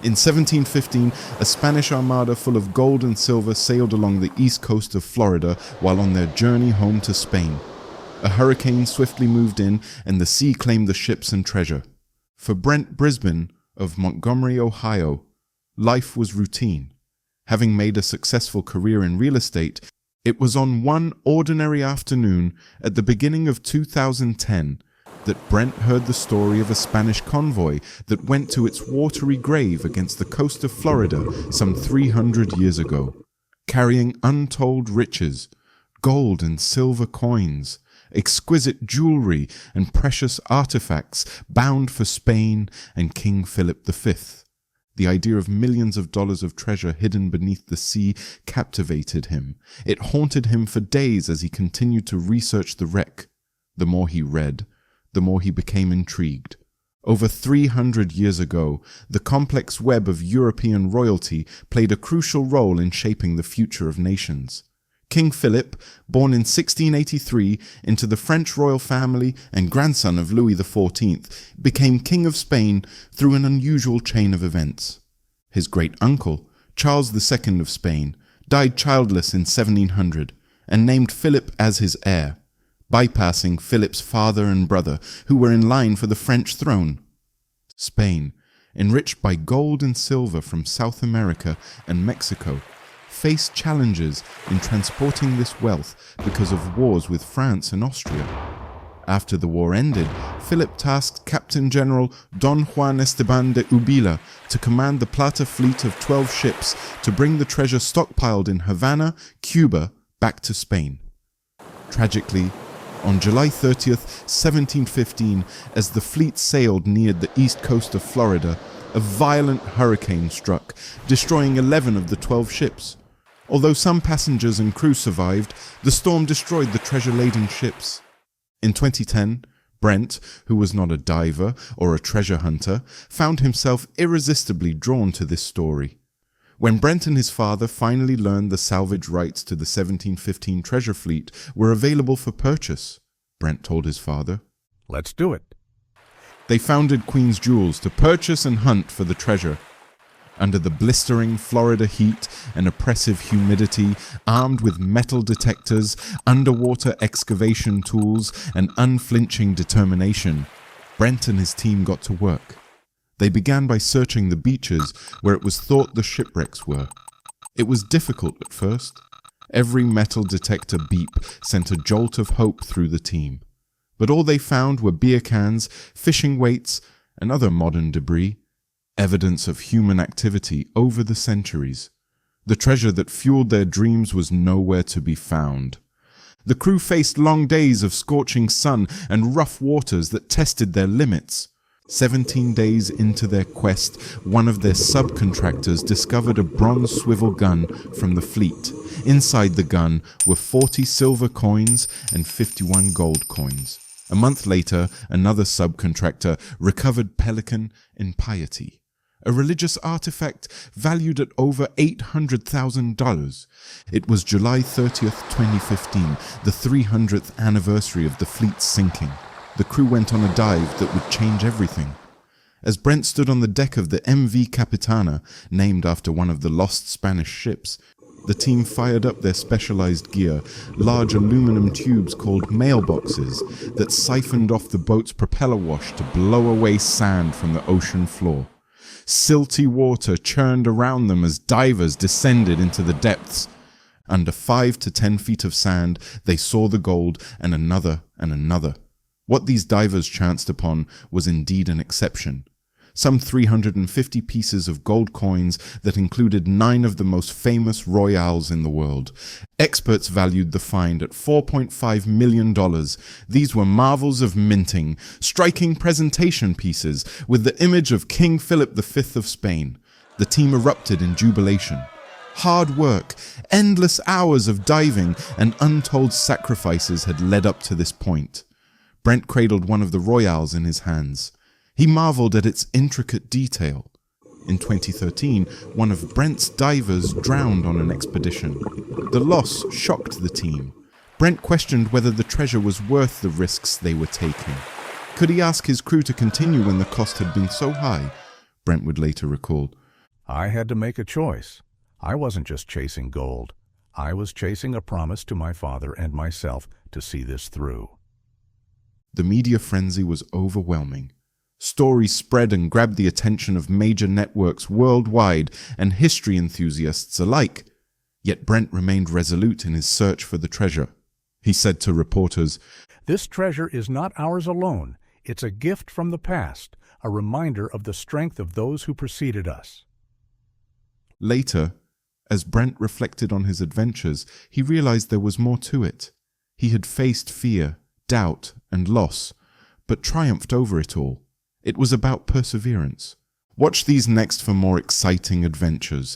In 1715, a Spanish armada full of gold and silver sailed along the east coast of Florida while on their journey home to Spain. A hurricane swiftly moved in, and the sea claimed the ships and treasure. For Brent Brisben of Montgomery, Ohio, life was routine. Having made a successful career in real estate, it was on one ordinary afternoon at the beginning of 2010 that Brent heard the story of a Spanish convoy that went to its watery grave against the coast of Florida some 300 years ago, carrying untold riches, gold and silver coins, exquisite jewelry and precious artifacts bound for Spain and King Philip V. The idea of millions of dollars of treasure hidden beneath the sea captivated him. It haunted him for days as he continued to research the wreck. The more he read, the more he became intrigued. Over 300 years ago, the complex web of European royalty played a crucial role in shaping the future of nations. King Philip, born in 1683 into the French royal family and grandson of Louis XIV, became King of Spain through an unusual chain of events. His great-uncle, Charles II of Spain, died childless in 1700 and named Philip as his heir, bypassing Philip's father and brother, who were in line for the French throne. Spain, enriched by gold and silver from South America and Mexico, faced challenges in transporting this wealth because of wars with France and Austria. After the war ended, Philip tasked Captain General Don Juan Esteban de Ubila to command the Plata fleet of 12 ships to bring the treasure stockpiled in Havana, Cuba, back to Spain. Tragically, on July 30th, 1715, as the fleet sailed near the east coast of Florida, a violent hurricane struck, destroying 11 of the 12 ships. Although some passengers and crew survived, the storm destroyed the treasure-laden ships. In 2010, Brent, who was not a diver or a treasure hunter, found himself irresistibly drawn to this story. When Brent and his father finally learned the salvage rights to the 1715 treasure fleet were available for purchase, Brent told his father, "Let's do it." They founded Queen's Jewels to purchase and hunt for the treasure. Under the blistering Florida heat and oppressive humidity, armed with metal detectors, underwater excavation tools, and unflinching determination, Brent and his team got to work. They began by searching the beaches where it was thought the shipwrecks were. It was difficult at first. Every metal detector beep sent a jolt of hope through the team. But all they found were beer cans, fishing weights, and other modern debris, evidence of human activity over the centuries. The treasure that fueled their dreams was nowhere to be found. The crew faced long days of scorching sun and rough waters that tested their limits. 17 days into their quest, one of their subcontractors discovered a bronze swivel gun from the fleet. Inside the gun were 40 silver coins and 51 gold coins. A month later, another subcontractor recovered pelican and piety, a religious artifact valued at over $800,000. It was July 30th, 2015, the 300th anniversary of the fleet's sinking. The crew went on a dive that would change everything. As Brent stood on the deck of the MV Capitana, named after one of the lost Spanish ships, the team fired up their specialized gear, large aluminum tubes called mailboxes that siphoned off the boat's propeller wash to blow away sand from the ocean floor. Silty water churned around them as divers descended into the depths. Under 5 to 10 feet of sand, they saw the gold and another and another. What these divers chanced upon was indeed an exception. Some 350 pieces of gold coins that included 9 of the most famous royales in the world. Experts valued the find at $4.5 million. These were marvels of minting, striking presentation pieces with the image of King Philip V of Spain. The team erupted in jubilation. Hard work, endless hours of diving, and untold sacrifices had led up to this point. Brent cradled one of the royales in his hands. He marveled at its intricate detail. In 2013, one of Brent's divers drowned on an expedition. The loss shocked the team. Brent questioned whether the treasure was worth the risks they were taking. Could he ask his crew to continue when the cost had been so high? Brent would later recall. I had to make a choice. I wasn't just chasing gold. I was chasing a promise to my father and myself to see this through. The media frenzy was overwhelming. Stories spread and grabbed the attention of major networks worldwide and history enthusiasts alike. Yet Brent remained resolute in his search for the treasure. He said to reporters, "This treasure is not ours alone. It's a gift from the past, a reminder of the strength of those who preceded us." Later, as Brent reflected on his adventures, he realized there was more to it. He had faced fear, doubt, and loss, but triumphed over it all. It was about perseverance. Watch these next for more exciting adventures.